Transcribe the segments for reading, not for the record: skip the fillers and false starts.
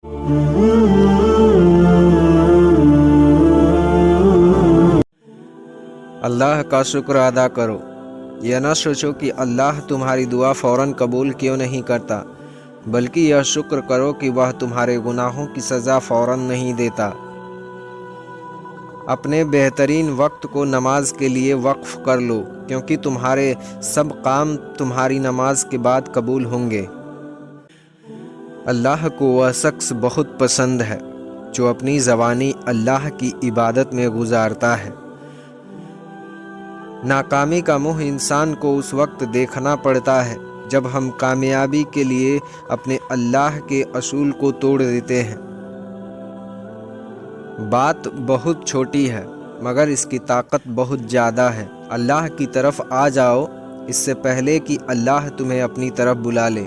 اللہ کا شکر ادا کرو، یہ نہ سوچو کہ اللہ تمہاری دعا فوراً قبول کیوں نہیں کرتا، بلکہ یہ شکر کرو کہ وہ تمہارے گناہوں کی سزا فوراً نہیں دیتا۔ اپنے بہترین وقت کو نماز کے لیے وقف کر لو، کیونکہ تمہارے سب کام تمہاری نماز کے بعد قبول ہوں گے۔ اللہ کو وہ شخص بہت پسند ہے جو اپنی زبانی اللہ کی عبادت میں گزارتا ہے۔ ناکامی کا منہ انسان کو اس وقت دیکھنا پڑتا ہے جب ہم کامیابی کے لیے اپنے اللہ کے اصول کو توڑ دیتے ہیں۔ بات بہت چھوٹی ہے مگر اس کی طاقت بہت زیادہ ہے۔ اللہ کی طرف آ جاؤ اس سے پہلے کہ اللہ تمہیں اپنی طرف بلا لے۔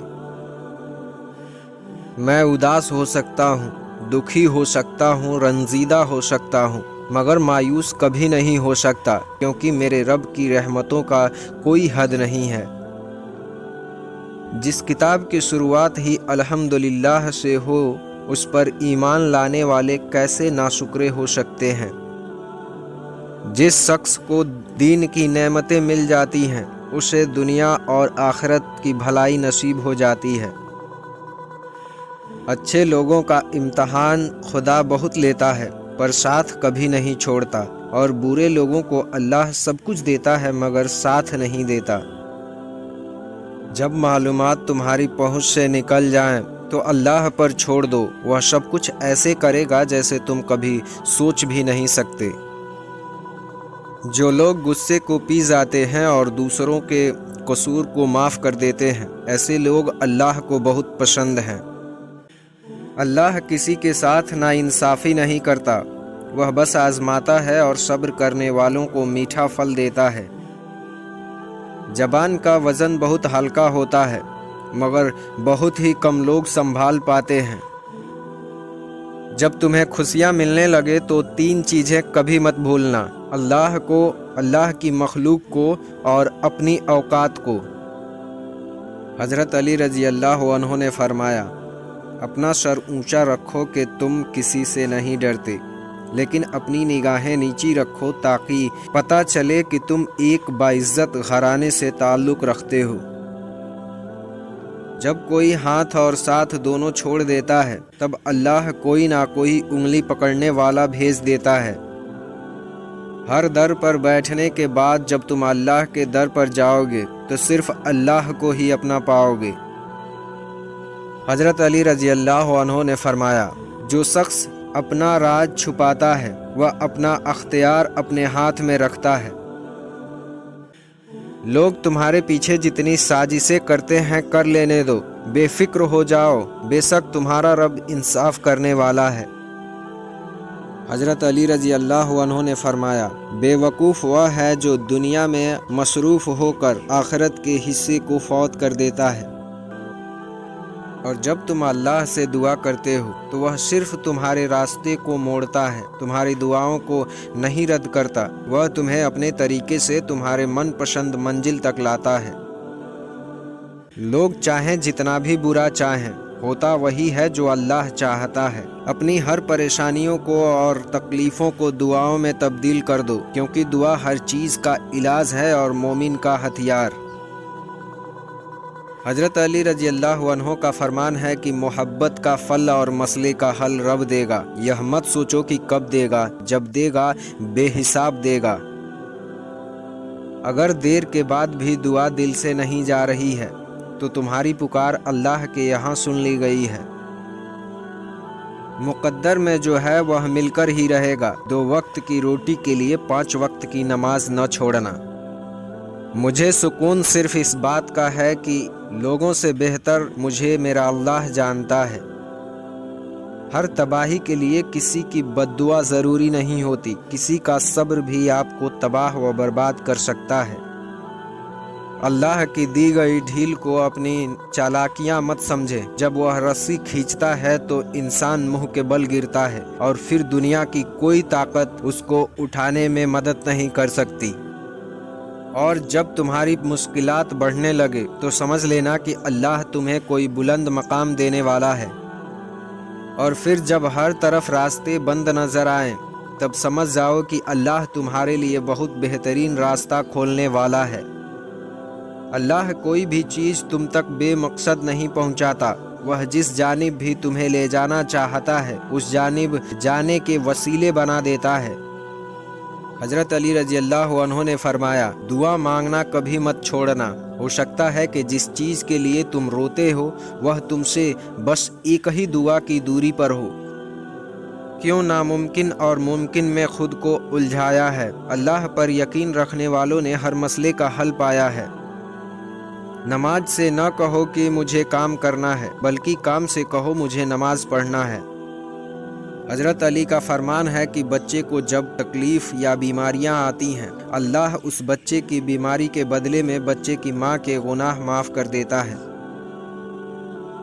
میں اداس ہو سکتا ہوں، دکھی ہو سکتا ہوں، رنجیدہ ہو سکتا ہوں، مگر مایوس کبھی نہیں ہو سکتا، کیونکہ میرے رب کی رحمتوں کا کوئی حد نہیں ہے۔ جس کتاب کی شروعات ہی الحمدللہ سے ہو، اس پر ایمان لانے والے کیسے ناشکرے ہو سکتے ہیں؟ جس شخص کو دین کی نعمتیں مل جاتی ہیں، اسے دنیا اور آخرت کی بھلائی نصیب ہو جاتی ہے۔ اچھے لوگوں کا امتحان خدا بہت لیتا ہے پر ساتھ کبھی نہیں چھوڑتا، اور برے لوگوں کو اللہ سب کچھ دیتا ہے مگر ساتھ نہیں دیتا۔ جب معلومات تمہاری پہنچ سے نکل جائیں تو اللہ پر چھوڑ دو، وہ سب کچھ ایسے کرے گا جیسے تم کبھی سوچ بھی نہیں سکتے۔ جو لوگ غصے کو پی جاتے ہیں اور دوسروں کے قصور کو معاف کر دیتے ہیں، ایسے لوگ اللہ کو بہت پسند ہیں۔ اللہ کسی کے ساتھ ناانصافی نہیں کرتا، وہ بس آزماتا ہے اور صبر کرنے والوں کو میٹھا پھل دیتا ہے۔ زبان کا وزن بہت ہلکا ہوتا ہے مگر بہت ہی کم لوگ سنبھال پاتے ہیں۔ جب تمہیں خوشیاں ملنے لگے تو 3 چیزیں کبھی مت بھولنا: اللہ کو، اللہ کی مخلوق کو اور اپنی اوقات کو۔ حضرت علی رضی اللہ عنہ نے فرمایا، اپنا سر اونچا رکھو کہ تم کسی سے نہیں ڈرتے، لیکن اپنی نگاہیں نیچی رکھو تاکہ پتہ چلے کہ تم ایک باعزت گھرانے سے تعلق رکھتے ہو۔ جب کوئی ہاتھ اور ساتھ دونوں چھوڑ دیتا ہے تب اللہ کوئی نہ کوئی انگلی پکڑنے والا بھیج دیتا ہے۔ ہر در پر بیٹھنے کے بعد جب تم اللہ کے در پر جاؤ گے تو صرف اللہ کو ہی اپنا پاؤ گے۔ حضرت علی رضی اللہ عنہ نے فرمایا، جو شخص اپنا راز چھپاتا ہے وہ اپنا اختیار اپنے ہاتھ میں رکھتا ہے۔ لوگ تمہارے پیچھے جتنی سازشیں کرتے ہیں کر لینے دو، بے فکر ہو جاؤ، بے شک تمہارا رب انصاف کرنے والا ہے۔ حضرت علی رضی اللہ عنہ نے فرمایا، بے وقوف وہ ہے جو دنیا میں مصروف ہو کر آخرت کے حصے کو فوت کر دیتا ہے۔ اور جب تم اللہ سے دعا کرتے ہو تو وہ صرف تمہارے راستے کو موڑتا ہے، تمہاری دعاؤں کو نہیں رد کرتا، وہ تمہیں اپنے طریقے سے تمہارے من پسند منزل تک لاتا ہے۔ لوگ چاہیں جتنا بھی برا چاہیں، ہوتا وہی ہے جو اللہ چاہتا ہے۔ اپنی ہر پریشانیوں کو اور تکلیفوں کو دعاؤں میں تبدیل کر دو، کیونکہ دعا ہر چیز کا علاج ہے اور مومن کا ہتھیار۔ حضرت علی رضی اللہ عنہ کا فرمان ہے کہ محبت کا پھل اور مسئلے کا حل رب دے گا، یہ مت سوچو کہ کب دے گا، جب دے گا بے حساب دے گا۔ اگر دیر کے بعد بھی دعا دل سے نہیں جا رہی ہے تو تمہاری پکار اللہ کے یہاں سن لی گئی ہے۔ مقدر میں جو ہے وہ مل کر ہی رہے گا۔ 2 وقت کی روٹی کے لیے 5 وقت کی نماز نہ چھوڑنا۔ مجھے سکون صرف اس بات کا ہے کہ لوگوں سے بہتر مجھے میرا اللہ جانتا ہے۔ ہر تباہی کے لیے کسی کی بد دعا ضروری نہیں ہوتی، کسی کا صبر بھی آپ کو تباہ و برباد کر سکتا ہے۔ اللہ کی دی گئی ڈھیل کو اپنی چالاکیاں مت سمجھے، جب وہ رسی کھینچتا ہے تو انسان منہ کے بل گرتا ہے اور پھر دنیا کی کوئی طاقت اس کو اٹھانے میں مدد نہیں کر سکتی۔ اور جب تمہاری مشکلات بڑھنے لگے تو سمجھ لینا کہ اللہ تمہیں کوئی بلند مقام دینے والا ہے۔ اور پھر جب ہر طرف راستے بند نظر آئیں تب سمجھ جاؤ کہ اللہ تمہارے لیے بہت بہترین راستہ کھولنے والا ہے۔ اللہ کوئی بھی چیز تم تک بے مقصد نہیں پہنچاتا، وہ جس جانب بھی تمہیں لے جانا چاہتا ہے اس جانب جانے کے وسیلے بنا دیتا ہے۔ حضرت علی رضی اللہ عنہ نے فرمایا، دعا مانگنا کبھی مت چھوڑنا، ہو سکتا ہے کہ جس چیز کے لیے تم روتے ہو وہ تم سے بس ایک ہی دعا کی دوری پر ہو۔ کیوں ناممکن اور ممکن میں خود کو الجھایا ہے؟ اللہ پر یقین رکھنے والوں نے ہر مسئلے کا حل پایا ہے۔ نماز سے نہ کہو کہ مجھے کام کرنا ہے، بلکہ کام سے کہو مجھے نماز پڑھنا ہے۔ حضرت علی کا فرمان ہے کہ بچے کو جب تکلیف یا بیماریاں آتی ہیں، اللہ اس بچے کی بیماری کے بدلے میں بچے کی ماں کے گناہ معاف کر دیتا ہے۔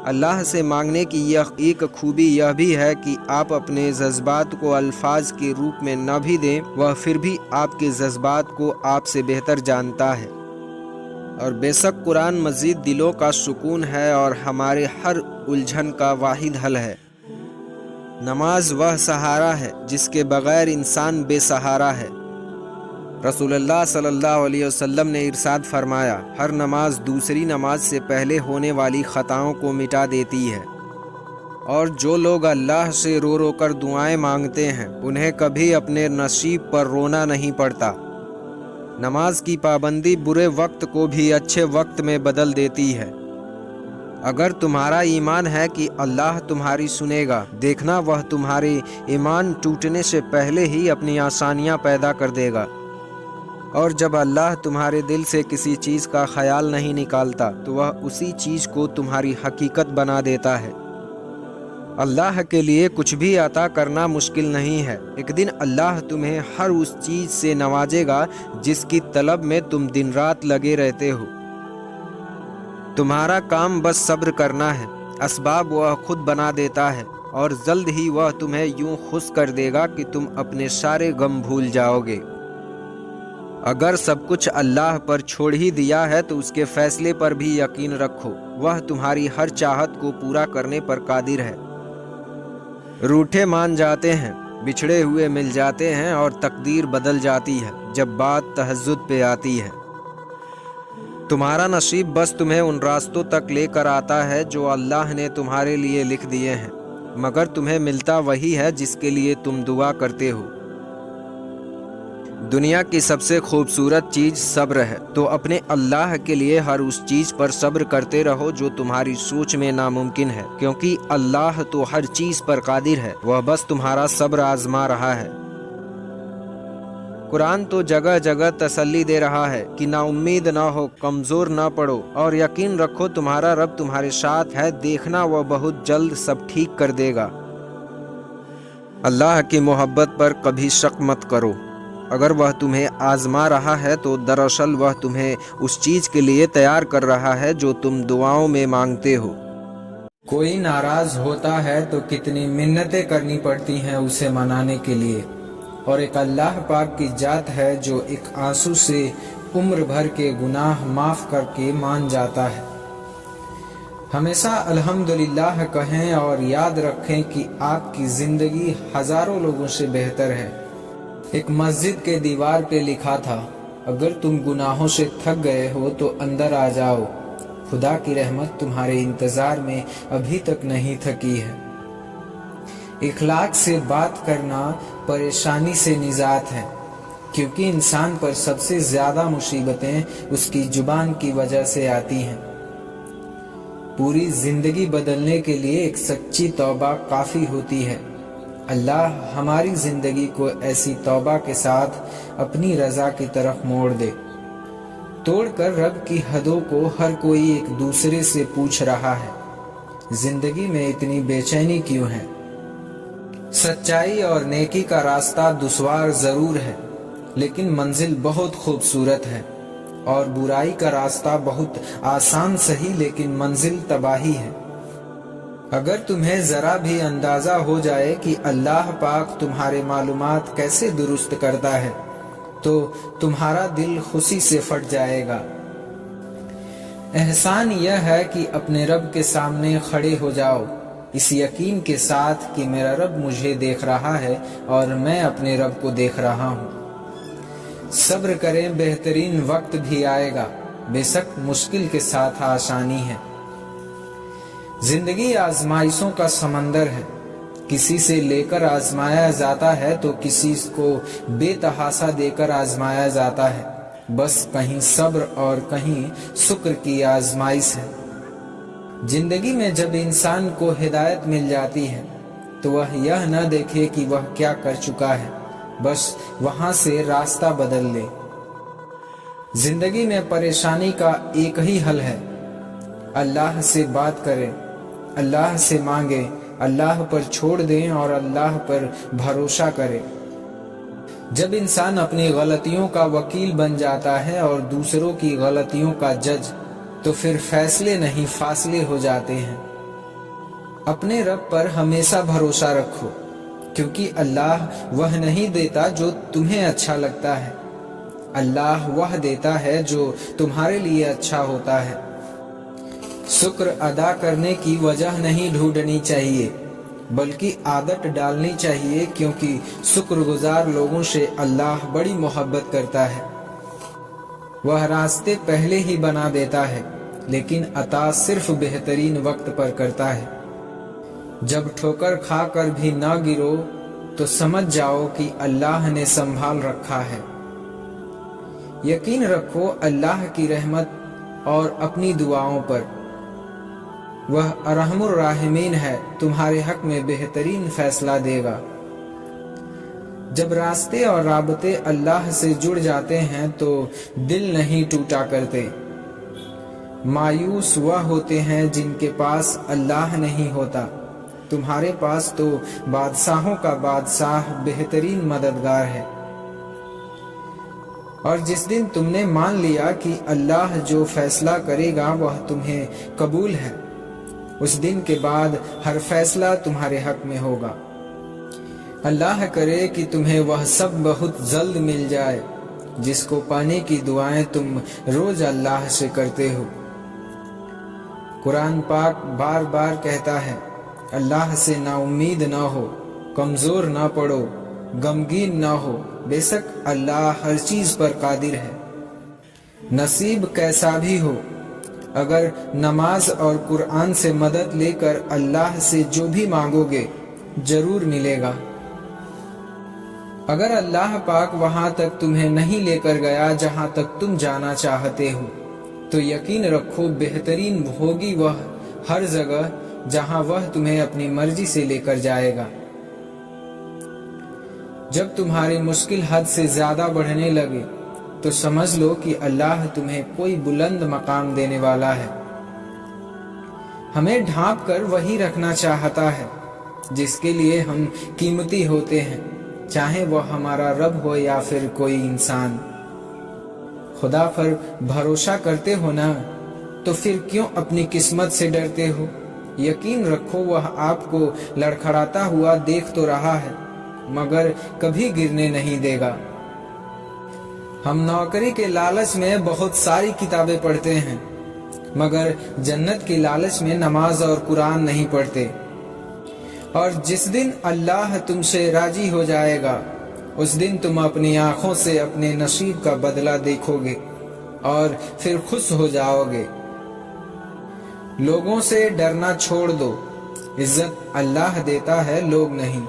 اللہ سے مانگنے کی یہ ایک خوبی یہ بھی ہے کہ آپ اپنے جذبات کو الفاظ کے روپ میں نہ بھی دیں، وہ پھر بھی آپ کے جذبات کو آپ سے بہتر جانتا ہے۔ اور بے شک قرآن مجید دلوں کا سکون ہے اور ہمارے ہر الجھن کا واحد حل ہے۔ نماز وہ سہارا ہے جس کے بغیر انسان بے سہارا ہے۔ رسول اللہ صلی اللہ علیہ وسلم نے ارشاد فرمایا، ہر نماز دوسری نماز سے پہلے ہونے والی خطاؤں کو مٹا دیتی ہے، اور جو لوگ اللہ سے رو رو کر دعائیں مانگتے ہیں انہیں کبھی اپنے نصیب پر رونا نہیں پڑتا۔ نماز کی پابندی برے وقت کو بھی اچھے وقت میں بدل دیتی ہے۔ اگر تمہارا ایمان ہے کہ اللہ تمہاری سنے گا، دیکھنا وہ تمہارے ایمان ٹوٹنے سے پہلے ہی اپنی آسانیاں پیدا کر دے گا۔ اور جب اللہ تمہارے دل سے کسی چیز کا خیال نہیں نکالتا تو وہ اسی چیز کو تمہاری حقیقت بنا دیتا ہے۔ اللہ کے لیے کچھ بھی عطا کرنا مشکل نہیں ہے۔ ایک دن اللہ تمہیں ہر اس چیز سے نوازے گا جس کی طلب میں تم دن رات لگے رہتے ہو۔ تمہارا کام بس صبر کرنا ہے، اسباب وہ خود بنا دیتا ہے، اور جلد ہی وہ تمہیں یوں خوش کر دے گا کہ تم اپنے سارے غم بھول جاؤ گے۔ اگر سب کچھ اللہ پر چھوڑ ہی دیا ہے تو اس کے فیصلے پر بھی یقین رکھو، وہ تمہاری ہر چاہت کو پورا کرنے پر قادر ہے۔ روٹھے مان جاتے ہیں، بچھڑے ہوئے مل جاتے ہیں، اور تقدیر بدل جاتی ہے جب بات تہجد پہ آتی ہے۔ تمہارا نصیب بس تمہیں ان راستوں تک لے کر آتا ہے جو اللہ نے تمہارے لیے لکھ دیے ہیں، مگر تمہیں ملتا وہی ہے جس کے لیے تم دعا کرتے ہو۔ دنیا کی سب سے خوبصورت چیز صبر ہے، تو اپنے اللہ کے لیے ہر اس چیز پر صبر کرتے رہو جو تمہاری سوچ میں ناممکن ہے، کیونکہ اللہ تو ہر چیز پر قادر ہے، وہ بس تمہارا صبر آزما رہا ہے۔ قرآن تو جگہ جگہ تسلی دے رہا ہے کہ نا امید نہ ہو، کمزور نہ پڑو، اور یقین رکھو تمہارا رب تمہارے ساتھ ہے، دیکھنا وہ بہت جلد سب ٹھیک کر دے گا۔ اللہ کی محبت پر کبھی شک مت کرو، اگر وہ تمہیں آزما رہا ہے تو دراصل وہ تمہیں اس چیز کے لیے تیار کر رہا ہے جو تم دعاؤں میں مانگتے ہو۔ کوئی ناراض ہوتا ہے تو کتنی منتیں کرنی پڑتی ہیں اسے منانے کے لیے، اور ایک اللہ پاک کی ذات ہے جو ایک آنسو سے عمر بھر کے گناہ معاف کر کے مان جاتا ہے۔ ہمیشہ الحمدللہ کہیں اور یاد رکھیں کہ آپ کی زندگی ہزاروں لوگوں سے بہتر ہے۔ ایک مسجد کے دیوار پہ لکھا تھا، اگر تم گناہوں سے تھک گئے ہو تو اندر آ جاؤ، خدا کی رحمت تمہارے انتظار میں ابھی تک نہیں تھکی ہے۔ اخلاق سے بات کرنا پریشانی سے نجات ہے، کیونکہ انسان پر سب سے زیادہ مصیبتیں اس کی زبان کی وجہ سے آتی ہیں۔ پوری زندگی بدلنے کے لیے ایک سچی توبہ کافی ہوتی ہے۔ اللہ ہماری زندگی کو ایسی توبہ کے ساتھ اپنی رضا کی طرف موڑ دے۔ توڑ کر رب کی حدوں کو ہر کوئی ایک دوسرے سے پوچھ رہا ہے، زندگی میں اتنی بے چینی کیوں ہے؟ سچائی اور نیکی کا راستہ دشوار ضرور ہے، لیکن منزل بہت خوبصورت ہے، اور برائی کا راستہ بہت آسان سہی لیکن منزل تباہی ہے۔ اگر تمہیں ذرا بھی اندازہ ہو جائے کہ اللہ پاک تمہارے معلومات کیسے درست کرتا ہے تو تمہارا دل خوشی سے پھٹ جائے گا۔ احسان یہ ہے کہ اپنے رب کے سامنے کھڑے ہو جاؤ، اس یقین کے ساتھ کہ میرا رب مجھے دیکھ رہا ہے اور میں اپنے رب کو دیکھ رہا ہوں۔ صبر کریں، بہترین وقت بھی آئے گا، بے شک مشکل کے ساتھ آسانی ہے۔ زندگی آزمائشوں کا سمندر ہے، کسی سے لے کر آزمایا جاتا ہے تو کسی کو بے تحاشا دے کر آزمایا جاتا ہے، بس کہیں صبر اور کہیں شکر کی آزمائش ہے۔ زندگی میں جب انسان کو ہدایت مل جاتی ہے تو وہ یہ نہ دیکھے کہ وہ کیا کر چکا ہے، بس وہاں سے راستہ بدل لے۔ زندگی میں پریشانی کا ایک ہی حل ہے، اللہ سے بات کریں، اللہ سے مانگیں، اللہ پر چھوڑ دیں اور اللہ پر بھروسہ کریں۔ جب انسان اپنی غلطیوں کا وکیل بن جاتا ہے اور دوسروں کی غلطیوں کا جج، تو پھر فیصلے نہیں فاصلے ہو جاتے ہیں۔ اپنے رب پر ہمیشہ بھروسہ رکھو، کیونکہ اللہ وہ نہیں دیتا جو تمہیں اچھا لگتا ہے، اللہ وہ دیتا ہے جو تمہارے لیے اچھا ہوتا ہے۔ شکر ادا کرنے کی وجہ نہیں ڈھونڈنی چاہیے، بلکہ عادت ڈالنی چاہیے، کیونکہ شکر گزار لوگوں سے اللہ بڑی محبت کرتا ہے۔ وہ راستے پہلے ہی بنا دیتا ہے، لیکن عطا صرف بہترین وقت پر کرتا ہے۔ جب ٹھوکر کھا کر بھی نہ گرو تو سمجھ جاؤ کہ اللہ نے سنبھال رکھا ہے۔ یقین رکھو اللہ کی رحمت اور اپنی دعاؤں پر، وہ ارحم الراحمین ہے، تمہارے حق میں بہترین فیصلہ دے گا۔ جب راستے اور رابطے اللہ سے جڑ جاتے ہیں تو دل نہیں ٹوٹا کرتے۔ مایوس وہ ہوتے ہیں جن کے پاس اللہ نہیں ہوتا، تمہارے پاس تو بادشاہوں کا بادشاہ بہترین مددگار ہے۔ اور جس دن تم نے مان لیا کہ اللہ جو فیصلہ کرے گا وہ تمہیں قبول ہے، اس دن کے بعد ہر فیصلہ تمہارے حق میں ہوگا۔ اللہ کرے کہ تمہیں وہ سب بہت جلد مل جائے جس کو پانے کی دعائیں تم روز اللہ سے کرتے ہو۔ قرآن پاک بار بار کہتا ہے، اللہ سے نا امید نہ ہو، کمزور نہ پڑو، غمگین نہ ہو، بے شک اللہ ہر چیز پر قادر ہے۔ نصیب کیسا بھی ہو، اگر نماز اور قرآن سے مدد لے کر اللہ سے جو بھی مانگو گے ضرور ملے گا۔ اگر اللہ پاک وہاں تک تمہیں نہیں لے کر گیا جہاں تک تم جانا چاہتے ہو، تو یقین رکھو بہترین ہوگی وہ ہر جگہ جہاں وہ تمہیں اپنی مرضی سے لے کر جائے گا۔ جب تمہاری مشکل حد سے زیادہ بڑھنے لگے تو سمجھ لو کہ اللہ تمہیں کوئی بلند مقام دینے والا ہے۔ ہمیں ڈھانپ کر وہی رکھنا چاہتا ہے جس کے لیے ہم قیمتی ہوتے ہیں، چاہے وہ ہمارا رب ہو یا پھر کوئی انسان۔ خدا پر بھروسہ کرتے ہو نا، تو پھر کیوں اپنی قسمت سے ڈرتے ہو؟ یقین رکھو وہ آپ کو لڑکھڑاتا ہوا دیکھ تو رہا ہے، مگر کبھی گرنے نہیں دے گا۔ ہم نوکری کے لالچ میں بہت ساری کتابیں پڑھتے ہیں، مگر جنت کے لالچ میں نماز اور قرآن نہیں پڑھتے۔ اور جس دن اللہ تم سے راضی ہو جائے گا، اس دن تم اپنی آنکھوں سے اپنے نصیب کا بدلہ دیکھو گے اور پھر خوش ہو جاؤ گے۔ لوگوں سے ڈرنا چھوڑ دو، عزت اللہ دیتا ہے، لوگ نہیں۔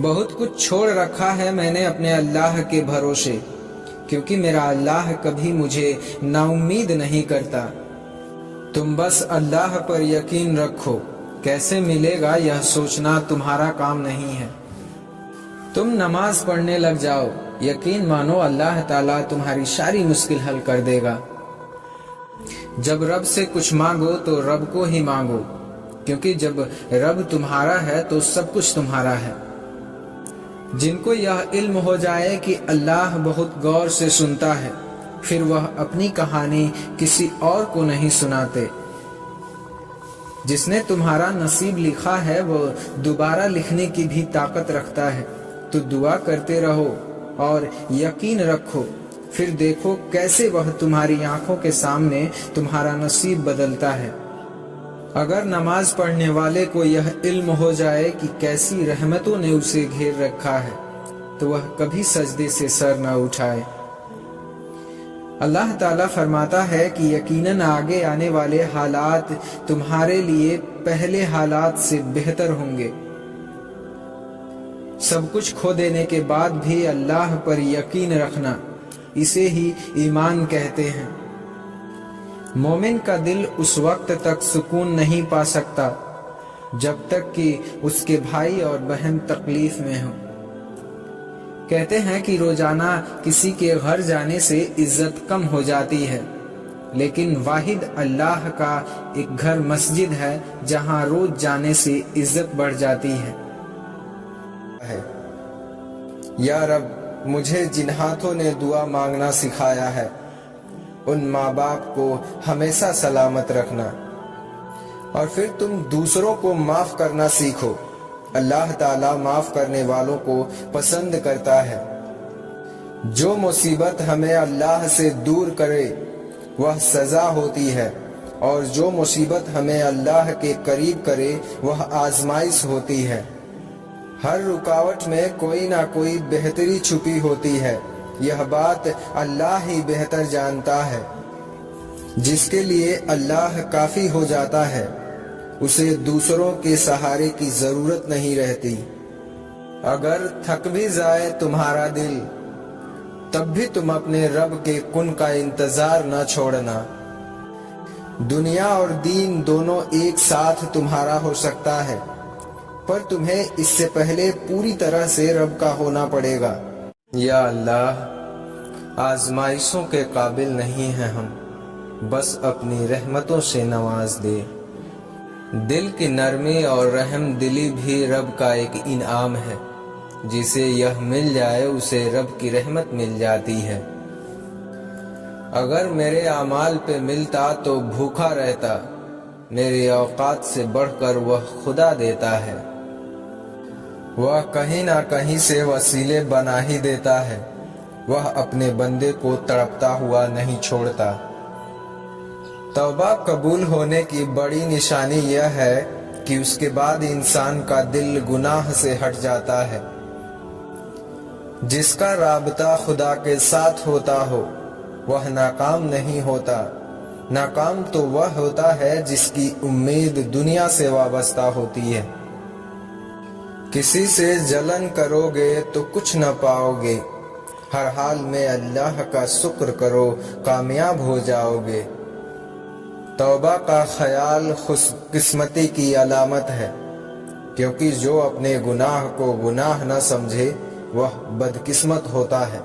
بہت کچھ چھوڑ رکھا ہے میں نے اپنے اللہ کے بھروسے، کیونکہ میرا اللہ کبھی مجھے نا امید نہیں کرتا۔ تم بس اللہ پر یقین رکھو، کیسے ملے گا یہ سوچنا تمہارا کام نہیں ہے۔ تم نماز پڑھنے لگ جاؤ، یقین مانو اللہ تعالیٰ تمہاری ساری مشکل حل کر دے گا۔ جب رب سے کچھ مانگو تو رب کو ہی مانگو، کیونکہ جب رب تمہارا ہے تو سب کچھ تمہارا ہے۔ جن کو یہ علم ہو جائے کہ اللہ بہت غور سے سنتا ہے، پھر وہ اپنی کہانی کسی اور کو نہیں سناتے۔ جس نے تمہارا نصیب لکھا ہے وہ دوبارہ لکھنے کی بھی طاقت رکھتا ہے، تو دعا کرتے رہو اور یقین رکھو، پھر دیکھو کیسے وہ تمہاری آنکھوں کے سامنے تمہارا نصیب بدلتا ہے۔ اگر نماز پڑھنے والے کو یہ علم ہو جائے کہ کیسی رحمتوں نے اسے گھیر رکھا ہے تو وہ کبھی سجدے سے سر نہ اٹھائے۔ اللہ تعالیٰ فرماتا ہے کہ یقیناً آگے آنے والے حالات تمہارے لیے پہلے حالات سے بہتر ہوں گے۔ سب کچھ کھو دینے کے بعد بھی اللہ پر یقین رکھنا، اسے ہی ایمان کہتے ہیں۔ مومن کا دل اس وقت تک سکون نہیں پا سکتا جب تک کہ اس کے بھائی اور بہن تکلیف میں ہوں۔ کہتے ہیں کہ روزانہ کسی کے گھر جانے سے عزت کم ہو جاتی ہے، لیکن واحد اللہ کا ایک گھر مسجد ہے جہاں روز جانے سے عزت بڑھ جاتی ہے۔ یا رب، مجھے جن ہاتھوں نے دعا مانگنا سکھایا ہے ان ماں باپ کو ہمیشہ سلامت رکھنا، اور پھر تم دوسروں کو معاف کرنا سیکھو۔ اللہ تعالیٰ معاف کرنے والوں کو پسند کرتا ہے۔ جو مصیبت ہمیں اللہ سے دور کرے وہ سزا ہوتی ہے، اور جو مصیبت ہمیں اللہ کے قریب کرے وہ آزمائش ہوتی ہے۔ ہر رکاوٹ میں کوئی نہ کوئی بہتری چھپی ہوتی ہے، یہ بات اللہ ہی بہتر جانتا ہے۔ جس کے لیے اللہ کافی ہو جاتا ہے اسے دوسروں کے سہارے کی ضرورت نہیں رہتی۔ اگر تھک بھی جائے تمہارا دل تب بھی تم اپنے رب کے کن کا انتظار نہ چھوڑنا۔ دنیا اور دین دونوں ایک ساتھ تمہارا ہو سکتا ہے، پر تمہیں اس سے پہلے پوری طرح سے رب کا ہونا پڑے گا۔ یا اللہ، آزمائشوں کے قابل نہیں ہیں ہم، بس اپنی رحمتوں سے نواز دے۔ دل کی نرمی اور رحم دلی بھی رب کا ایک انعام ہے، جسے یہ مل جائے اسے رب کی رحمت مل جاتی ہے۔ اگر میرے اعمال پہ ملتا تو بھوکا رہتا، میرے اوقات سے بڑھ کر وہ خدا دیتا ہے۔ وہ کہیں نہ کہیں سے وسیلے بنا ہی دیتا ہے، وہ اپنے بندے کو تڑپتا ہوا نہیں چھوڑتا۔ توبہ قبول ہونے کی بڑی نشانی یہ ہے کہ اس کے بعد انسان کا دل گناہ سے ہٹ جاتا ہے۔ جس کا رابطہ خدا کے ساتھ ہوتا ہو وہ ناکام نہیں ہوتا۔ ناکام تو وہ ہوتا ہے جس کی امید دنیا سے وابستہ ہوتی ہے۔ کسی سے جلن کرو گے تو کچھ نہ پاؤ گے، ہر حال میں اللہ کا شکر کرو، کامیاب ہو جاؤ گے۔ توبہ کا خیال خوش قسمتی کی علامت ہے، کیونکہ جو اپنے گناہ کو گناہ نہ سمجھے وہ بدقسمت ہوتا ہے۔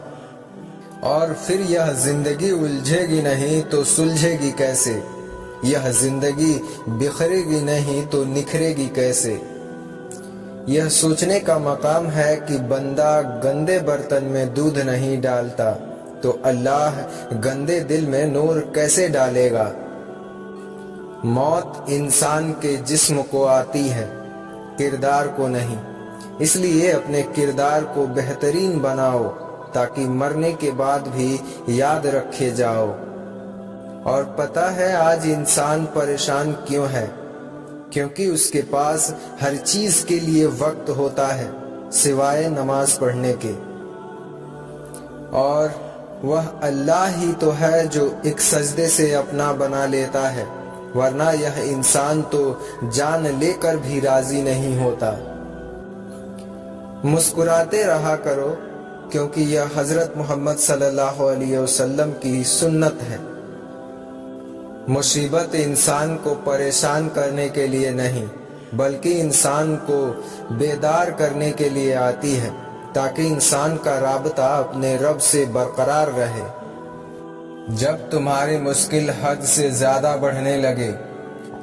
اور پھر یہ زندگی الجھے گی نہیں تو سلجھے گی کیسے؟ یہ زندگی بکھرے گی نہیں تو نکھرے گی کیسے؟ یہ سوچنے کا مقام ہے کہ بندہ گندے برتن میں دودھ نہیں ڈالتا تو اللہ گندے دل میں نور کیسے ڈالے گا؟ موت انسان کے جسم کو آتی ہے، کردار کو نہیں۔ اس لیے اپنے کردار کو بہترین بناؤ تاکہ مرنے کے بعد بھی یاد رکھے جاؤ۔ اور پتہ ہے آج انسان پریشان کیوں ہے؟ کیونکہ اس کے پاس ہر چیز کے لیے وقت ہوتا ہے سوائے نماز پڑھنے کے، اور وہ اللہ ہی تو ہے جو ایک سجدے سے اپنا بنا لیتا ہے، ورنہ یہ انسان تو جان لے کر بھی راضی نہیں ہوتا۔ مسکراتے رہا کرو، کیونکہ یہ حضرت محمد صلی اللہ علیہ وسلم کی سنت ہے۔ مصیبت انسان کو پریشان کرنے کے لیے نہیں بلکہ انسان کو بیدار کرنے کے لیے آتی ہے، تاکہ انسان کا رابطہ اپنے رب سے برقرار رہے۔ جب تمہاری مشکل حد سے زیادہ بڑھنے لگے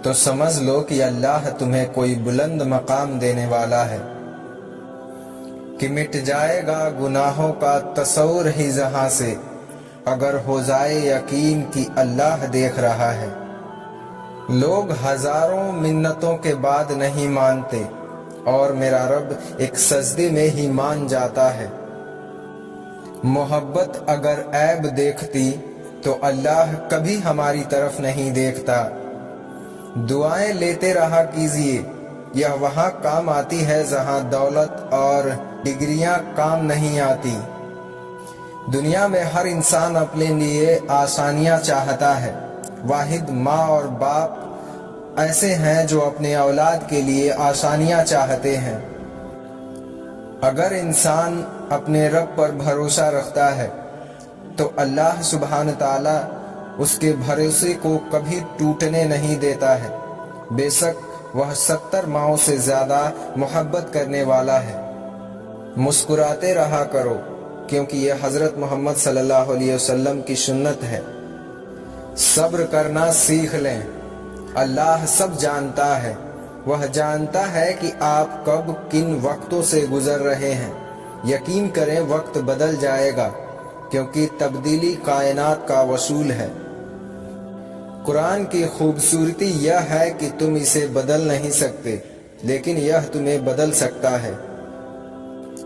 تو سمجھ لو کہ اللہ تمہیں کوئی بلند مقام دینے والا ہے، کہ مٹ جائے گا گناہوں کا تصور ہی جہاں سے، اگر ہو جائے یقین کہ اللہ دیکھ رہا ہے۔ لوگ ہزاروں منتوں کے بعد نہیں مانتے، اور میرا رب ایک سجدے میں ہی مان جاتا ہے۔ محبت اگر عیب دیکھتی تو اللہ کبھی ہماری طرف نہیں دیکھتا۔ دعائیں لیتے رہا کیجیے، یہ وہاں کام آتی ہے جہاں دولت اور ڈگریاں کام نہیں آتی۔ دنیا میں ہر انسان اپنے لیے آسانیاں چاہتا ہے۔ واحد ماں اور باپ ایسے ہیں جو اپنے اولاد کے لیے آسانیاں چاہتے ہیں۔ اگر انسان اپنے رب پر بھروسہ رکھتا ہے تو اللہ سبحانہ تعالی اس کے بھروسے کو کبھی ٹوٹنے نہیں دیتا ہے۔ بے شک وہ 70 ماؤں سے زیادہ محبت کرنے والا ہے۔ مسکراتے رہا کرو کیونکہ یہ حضرت محمد صلی اللہ علیہ وسلم کی سنت ہے۔ صبر کرنا سیکھ لیں، اللہ سب جانتا ہے۔ وہ جانتا ہے کہ آپ کب کن وقتوں سے گزر رہے ہیں۔ یقین کریں وقت بدل جائے گا کیونکہ تبدیلی کائنات کا اصول ہے۔ قرآن کی خوبصورتی یہ ہے کہ تم اسے بدل نہیں سکتے، لیکن یہ تمہیں بدل سکتا ہے۔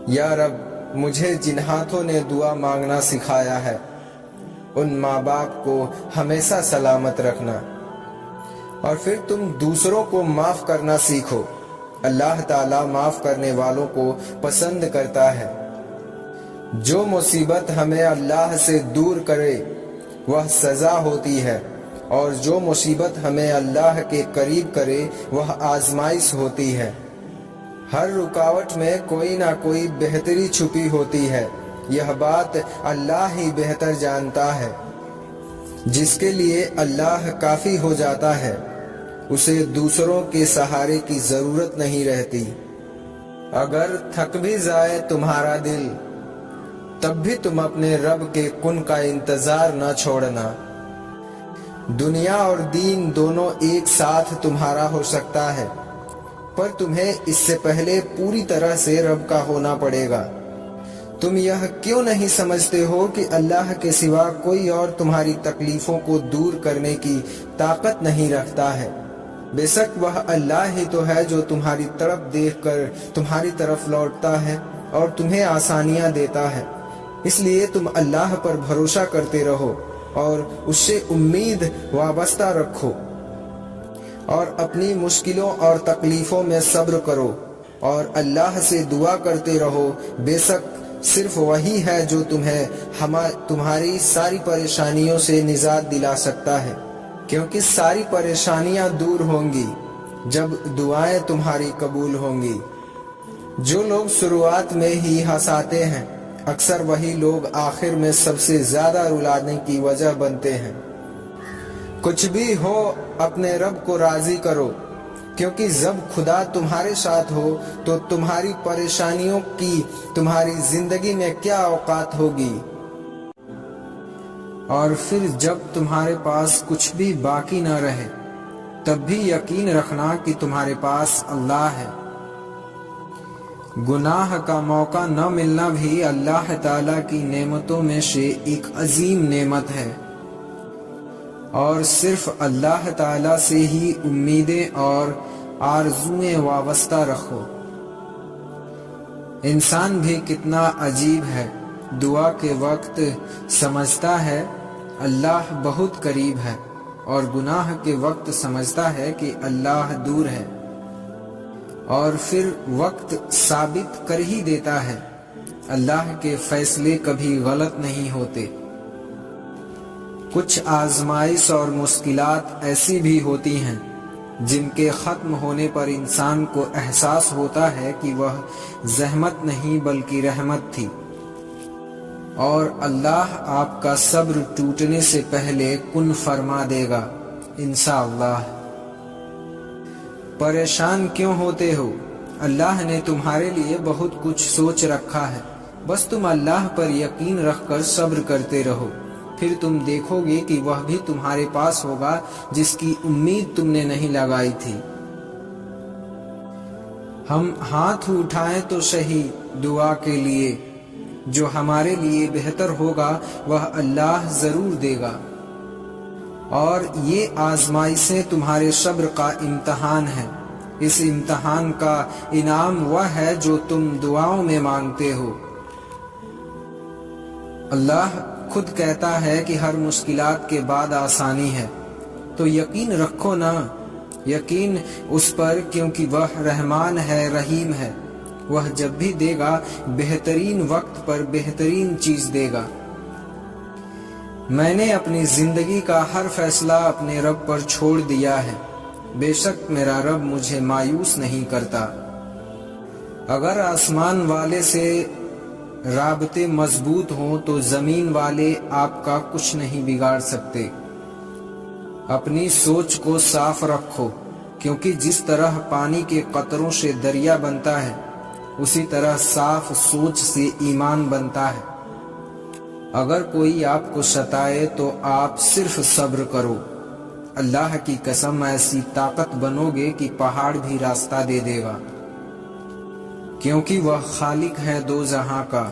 یا رب، مجھے جن ہاتھوں نے دعا مانگنا سکھایا ہے ان ماں باپ کو ہمیشہ سلامت رکھنا، اور پھر تم دوسروں کو معاف کرنا سیکھو۔ اللہ تعالیٰ معاف کرنے والوں کو پسند کرتا ہے۔ جو مصیبت ہمیں اللہ سے دور کرے وہ سزا ہوتی ہے، اور جو مصیبت ہمیں اللہ کے قریب کرے وہ آزمائش ہوتی ہے۔ ہر رکاوٹ میں کوئی نہ کوئی بہتری چھپی ہوتی ہے، یہ بات اللہ ہی بہتر جانتا ہے۔ جس کے لیے اللہ کافی ہو جاتا ہے اسے دوسروں کے سہارے کی ضرورت نہیں رہتی۔ اگر تھک بھی جائے تمہارا دل تب بھی تم اپنے رب کے کن کا انتظار نہ چھوڑنا۔ دنیا اور دین دونوں ایک ساتھ تمہارا ہو سکتا ہے، پر تمہیں اس سے پہلے پوری طرح سے رب کا ہونا پڑے گا۔ تم یہ کیوں نہیں سمجھتے ہو کہ اللہ کے سوا کوئی اور تمہاری تکلیفوں کو دور کرنے کی طاقت نہیں رکھتا ہے؟ بے شک وہ اللہ ہی تو ہے جو تمہاری طرف دیکھ کر تمہاری طرف لوٹتا ہے اور تمہیں آسانیاں دیتا ہے۔ اس لیے تم اللہ پر بھروسہ کرتے رہو اور اس سے امید وابستہ رکھو، اور اپنی مشکلوں اور تکلیفوں میں صبر کرو اور اللہ سے دعا کرتے رہو۔ بے شک صرف وہی ہے جو تمہیں تمہاری ساری پریشانیوں سے نجات دلا سکتا ہے، کیونکہ ساری پریشانیاں دور ہوں گی جب دعائیں تمہاری قبول ہوں گی۔ جو لوگ شروعات میں ہی ہنساتے ہیں اکثر وہی لوگ آخر میں سب سے زیادہ رلانے کی وجہ بنتے ہیں۔ کچھ بھی ہو اپنے رب کو راضی کرو، کیونکہ جب خدا تمہارے ساتھ ہو تو تمہاری پریشانیوں کی تمہاری زندگی میں کیا اوقات ہوگی، اور پھر جب تمہارے پاس کچھ بھی باقی نہ رہے تب بھی یقین رکھنا کہ تمہارے پاس اللہ ہے۔ گناہ کا موقع نہ ملنا بھی اللہ تعالیٰ کی نعمتوں میں سے ایک عظیم نعمت ہے، اور صرف اللہ تعالیٰ سے ہی امیدیں اور آرزویں وابستہ رکھو۔ انسان بھی کتنا عجیب ہے، دعا کے وقت سمجھتا ہے اللہ بہت قریب ہے، اور گناہ کے وقت سمجھتا ہے کہ اللہ دور ہے، اور پھر وقت ثابت کر ہی دیتا ہے اللہ کے فیصلے کبھی غلط نہیں ہوتے۔ کچھ آزمائش اور مشکلات ایسی بھی ہوتی ہیں جن کے ختم ہونے پر انسان کو احساس ہوتا ہے کہ وہ زحمت نہیں بلکہ رحمت تھی، اور اللہ آپ کا صبر ٹوٹنے سے پہلے کن فرما دے گا انشاءاللہ۔ پریشان کیوں ہوتے ہو؟ اللہ نے تمہارے لیے بہت کچھ سوچ رکھا ہے، بس تم اللہ پر یقین رکھ کر صبر کرتے رہو، پھر تم دیکھو گے کہ وہ بھی تمہارے پاس ہوگا جس کی امید تم نے نہیں لگائی تھی۔ ہم ہاتھ اٹھائیں تو صحیح دعا کے لیے، جو ہمارے لیے بہتر ہوگا وہ اللہ ضرور دے گا، اور یہ آزمائشیں تمہارے صبر کا امتحان ہے۔ اس امتحان کا انعام وہ ہے جو تم دعاؤں میں مانگتے ہو۔ اللہ خود کہتا ہے کہ ہر مشکلات کے بعد آسانی ہے، تو یقین رکھو نا، یقین اس پر کیونکہ وہ رحمان ہے، رحیم ہے۔ وہ جب بھی دے گا بہترین وقت پر بہترین چیز دے گا۔ میں نے اپنی زندگی کا ہر فیصلہ اپنے رب پر چھوڑ دیا ہے، بے شک میرا رب مجھے مایوس نہیں کرتا۔ اگر آسمان والے سے رابطے مضبوط ہوں تو زمین والے آپ کا کچھ نہیں بگاڑ سکتے۔ اپنی سوچ کو صاف رکھو، کیونکہ جس طرح پانی کے قطروں سے دریا بنتا ہے، اسی طرح صاف سوچ سے ایمان بنتا ہے۔ اگر کوئی آپ کو ستائے تو آپ صرف صبر کرو۔ اللہ کی قسم ایسی طاقت بنو گے کہ پہاڑ بھی راستہ دے دے گا، کیونکہ وہ خالق ہے دو جہاں کا،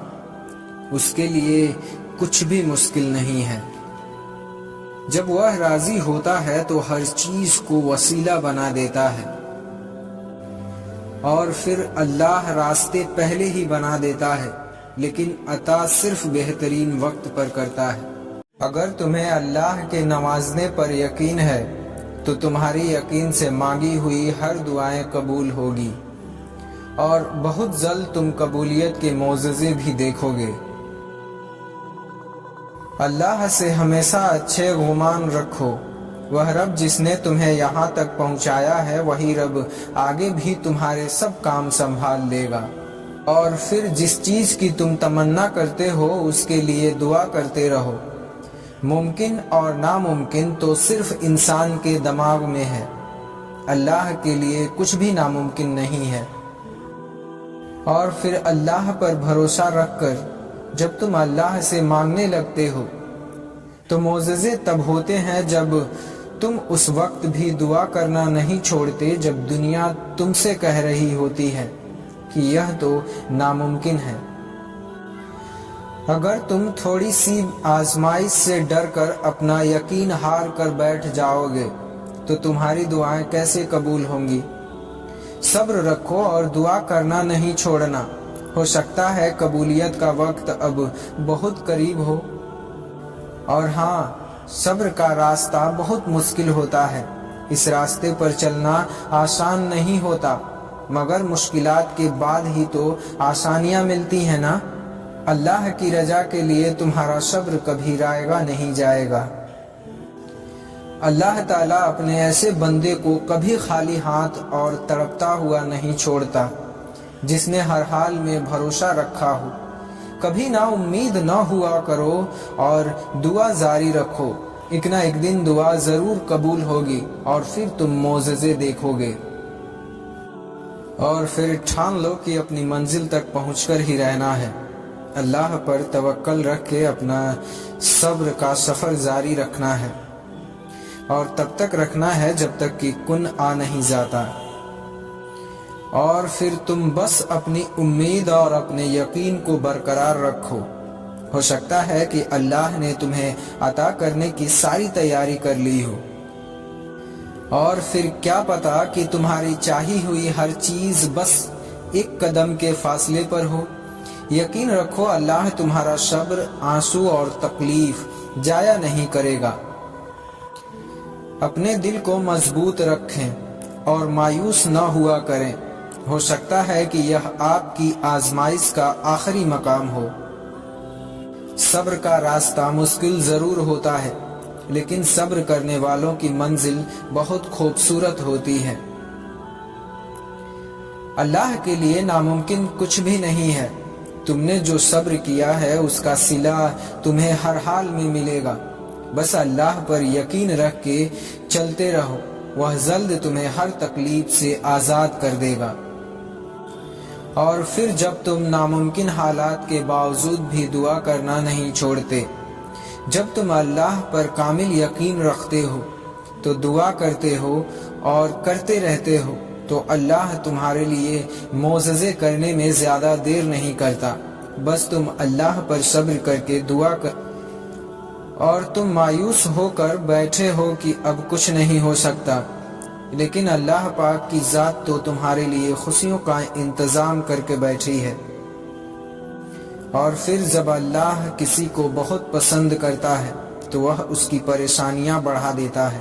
اس کے لیے کچھ بھی مشکل نہیں ہے۔ جب وہ راضی ہوتا ہے تو ہر چیز کو وسیلہ بنا دیتا ہے، اور پھر اللہ راستے پہلے ہی بنا دیتا ہے، لیکن عطا صرف بہترین وقت پر کرتا ہے۔ اگر تمہیں اللہ کے نوازنے پر یقین ہے تو تمہاری یقین سے مانگی ہوئی ہر دعائیں قبول ہوگی، اور بہت جلد تم قبولیت کے معجزے بھی دیکھو گے۔ اللہ سے ہمیشہ اچھے گمان رکھو۔ وہ رب جس نے تمہیں یہاں تک پہنچایا ہے، وہی رب آگے بھی تمہارے سب کام سنبھال لے گا۔ اور پھر جس چیز کی تم تمنا کرتے ہو اس کے لیے دعا کرتے رہو۔ ممکن اور ناممکن تو صرف انسان کے دماغ میں ہے، اللہ کے لیے کچھ بھی ناممکن نہیں ہے۔ اور پھر اللہ پر بھروسہ رکھ کر جب تم اللہ سے مانگنے لگتے ہو تو معجزے تب ہوتے ہیں جب تم اس وقت بھی دعا کرنا نہیں چھوڑتے جب دنیا تم سے کہہ رہی ہوتی ہے کہ یہ تو ناممکن ہے۔ اگر تم تھوڑی سی آزمائش سے ڈر کر اپنا یقین ہار کر بیٹھ جاؤ گے تو تمہاری دعائیں کیسے قبول ہوں گی؟ صبر رکھو اور دعا کرنا نہیں چھوڑنا، ہو سکتا ہے قبولیت کا وقت اب بہت قریب ہو۔ اور ہاں، صبر کا راستہ بہت مشکل ہوتا ہے، اس راستے پر چلنا آسان نہیں ہوتا، مگر مشکلات کے بعد ہی تو آسانیاں ملتی ہیں نا۔ اللہ کی رضا کے لیے تمہارا صبر کبھی رائگاں نہیں جائے گا۔ اللہ تعالیٰ اپنے ایسے بندے کو کبھی خالی ہاتھ اور تڑپتا ہوا نہیں چھوڑتا، جس نے ہر حال میں بھروسہ رکھا ہو۔ کبھی نا امید نہ ہوا کرو اور دعا جاری رکھو، ایک نہ ایک دن دعا ضرور قبول ہوگی اور پھر تم معجزے دیکھو گے۔ اور پھر ٹھان لو کہ اپنی منزل تک پہنچ کر ہی رہنا ہے۔ اللہ پر توکل رکھ کے اپنا صبر کا سفر جاری رکھنا ہے، اور تب تک رکھنا ہے جب تک کہ کن آ نہیں جاتا۔ اور پھر تم بس اپنی امید اور اپنے یقین کو برقرار رکھو۔ ہو سکتا ہے کہ اللہ نے تمہیں عطا کرنے کی ساری تیاری کر لی ہو، اور پھر کیا پتا کہ تمہاری چاہی ہوئی ہر چیز بس ایک قدم کے فاصلے پر ہو۔ یقین رکھو اللہ تمہارا صبر، آنسو اور تکلیف ضائع نہیں کرے گا۔ اپنے دل کو مضبوط رکھیں اور مایوس نہ ہوا کریں، ہو سکتا ہے کہ یہ آپ کی آزمائش کا آخری مقام ہو۔ صبر کا راستہ مشکل ضرور ہوتا ہے، لیکن صبر کرنے والوں کی منزل بہت خوبصورت ہوتی ہے۔ اللہ کے لیے ناممکن کچھ بھی نہیں ہے۔ تم نے جو صبر کیا ہے اس کا صلہ تمہیں ہر حال میں ملے گا۔ بس اللہ پر یقین رکھ کے چلتے رہو، وہ جلد تمہیں ہر تکلیف سے آزاد کر دے گا۔ اور پھر جب تم ناممکن حالات کے باوجود بھی دعا کرنا نہیں چھوڑتے، جب تم اللہ پر کامل یقین رکھتے ہو تو دعا کرتے ہو اور کرتے رہتے ہو، تو اللہ تمہارے لیے معجزے کرنے میں زیادہ دیر نہیں کرتا۔ بس تم اللہ پر صبر کر کے دعا کر، اور تم مایوس ہو کر بیٹھے ہو کہ اب کچھ نہیں ہو سکتا، لیکن اللہ پاک کی ذات تو تمہارے لیے خوشیوں کا انتظام کر کے بیٹھی ہے۔ اور پھر جب اللہ کسی کو بہت پسند کرتا ہے تو وہ اس کی پریشانیاں بڑھا دیتا ہے،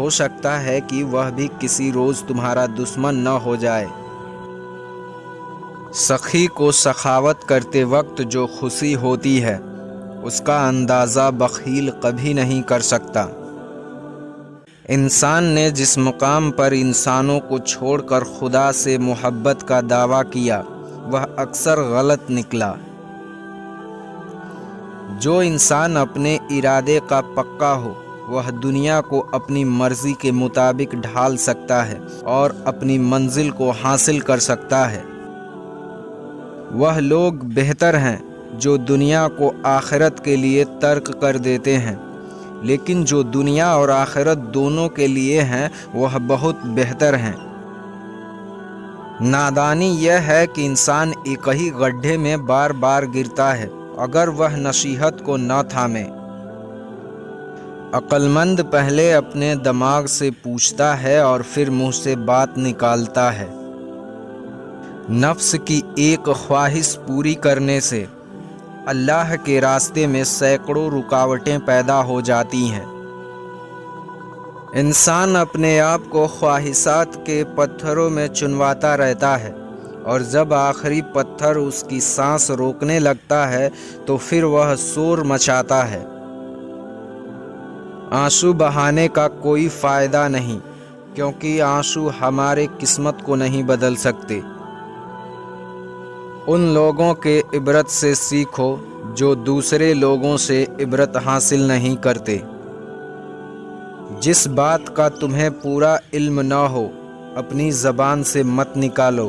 ہو سکتا ہے کہ وہ بھی کسی روز تمہارا دشمن نہ ہو جائے۔ سخی کو سخاوت کرتے وقت جو خوشی ہوتی ہے اس کا اندازہ بخیل کبھی نہیں کر سکتا۔ انسان نے جس مقام پر انسانوں کو چھوڑ کر خدا سے محبت کا دعویٰ کیا وہ اکثر غلط نکلا۔ جو انسان اپنے ارادے کا پکا ہو وہ دنیا کو اپنی مرضی کے مطابق ڈھال سکتا ہے اور اپنی منزل کو حاصل کر سکتا ہے۔ وہ لوگ بہتر ہیں جو دنیا کو آخرت کے لیے ترک کر دیتے ہیں، لیکن جو دنیا اور آخرت دونوں کے لیے ہیں وہ بہت بہتر ہیں۔ نادانی یہ ہے کہ انسان ایک ہی گڈھے میں بار بار گرتا ہے اگر وہ نصیحت کو نہ تھامے۔ عقل مند پہلے اپنے دماغ سے پوچھتا ہے اور پھر منہ سے بات نکالتا ہے۔ نفس کی ایک خواہش پوری کرنے سے اللہ کے راستے میں سینکڑوں رکاوٹیں پیدا ہو جاتی ہیں۔ انسان اپنے آپ کو خواہشات کے پتھروں میں چنواتا رہتا ہے اور جب آخری پتھر اس کی سانس روکنے لگتا ہے تو پھر وہ شور مچاتا ہے۔ آنسو بہانے کا کوئی فائدہ نہیں، کیونکہ آنسو ہمارے قسمت کو نہیں بدل سکتے۔ ان لوگوں کے عبرت سے سیکھو جو دوسرے لوگوں سے عبرت حاصل نہیں کرتے۔ جس بات کا تمہیں پورا علم نہ ہو اپنی زبان سے مت نکالو۔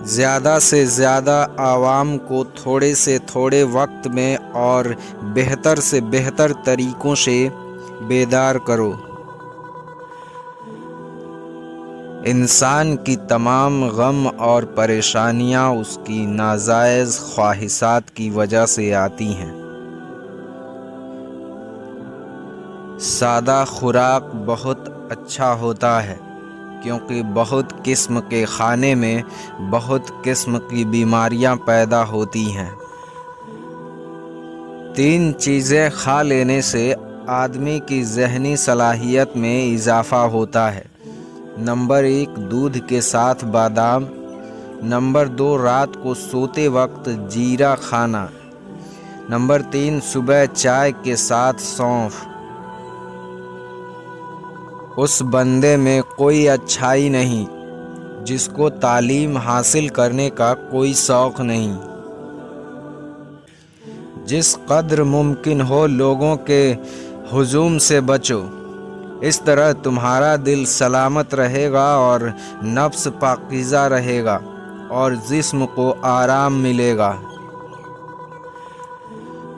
زیادہ سے زیادہ عوام کو تھوڑے سے تھوڑے وقت میں اور بہتر سے بہتر طریقوں سے بیدار کرو۔ انسان کی تمام غم اور پریشانیاں اس کی ناجائز خواہشات کی وجہ سے آتی ہیں۔ سادہ خوراک بہت اچھا ہوتا ہے کیونکہ بہت قسم کے کھانے میں بہت قسم کی بیماریاں پیدا ہوتی ہیں۔ 3 چیزیں کھا لینے سے آدمی کی ذہنی صلاحیت میں اضافہ ہوتا ہے۔ نمبر 1 دودھ کے ساتھ بادام۔ نمبر 2 رات کو سوتے وقت جیرا کھانا۔ نمبر 3 صبح چائے کے ساتھ سونف۔ اس بندے میں کوئی اچھائی نہیں جس کو تعلیم حاصل کرنے کا کوئی شوق نہیں۔ جس قدر ممکن ہو لوگوں کے ہجوم سے بچو، اس طرح تمہارا دل سلامت رہے گا اور نفس پاکیزہ رہے گا اور جسم کو آرام ملے گا۔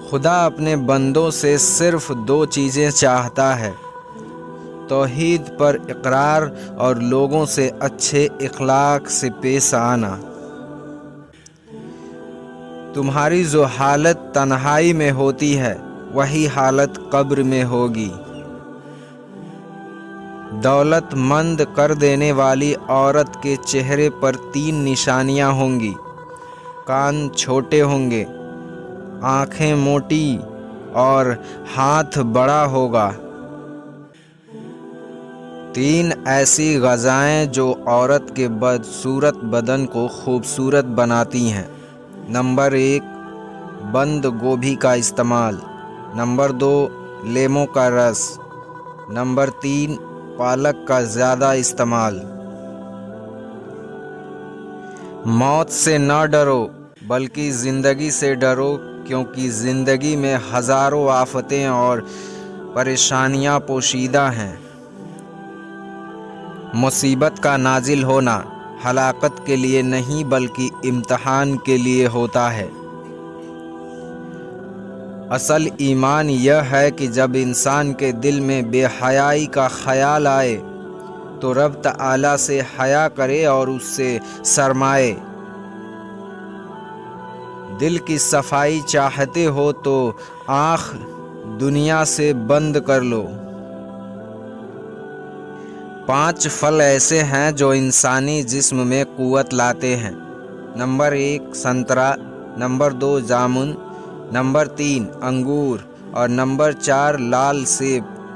خدا اپنے بندوں سے صرف 2 چیزیں چاہتا ہے: توحید پر اقرار اور لوگوں سے اچھے اخلاق سے پیش آنا۔ تمہاری جو حالت تنہائی میں ہوتی ہے وہی حالت قبر میں ہوگی۔ دولت مند کر دینے والی عورت کے چہرے پر 3 نشانیاں ہوں گی: کان چھوٹے ہوں گے، آنکھیں موٹی اور ہاتھ بڑا ہوگا۔ 3 ایسی غذائیں جو عورت کے بدصورت بدن کو خوبصورت بناتی ہیں۔ نمبر 1 بند گوبھی کا استعمال۔ نمبر 2 لیموں کا رس۔ نمبر 3 پالک کا زیادہ استعمال۔ موت سے نہ ڈرو بلکہ زندگی سے ڈرو، کیونکہ زندگی میں ہزاروں آفتیں اور پریشانیاں پوشیدہ ہیں۔ مصیبت کا نازل ہونا ہلاکت کے لیے نہیں بلکہ امتحان کے لیے ہوتا ہے۔ اصل ایمان یہ ہے کہ جب انسان کے دل میں بے حیائی کا خیال آئے تو رب تعالیٰ سے حیا کرے اور اس سے شرمائے۔ دل کی صفائی چاہتے ہو تو آنکھ دنیا سے بند کر لو۔ 5 پھل ایسے ہیں جو انسانی جسم میں قوت لاتے ہیں۔ نمبر 1 سنترا، نمبر 2 جامن، نمبر 3 انگور اور نمبر 4 لال سیب۔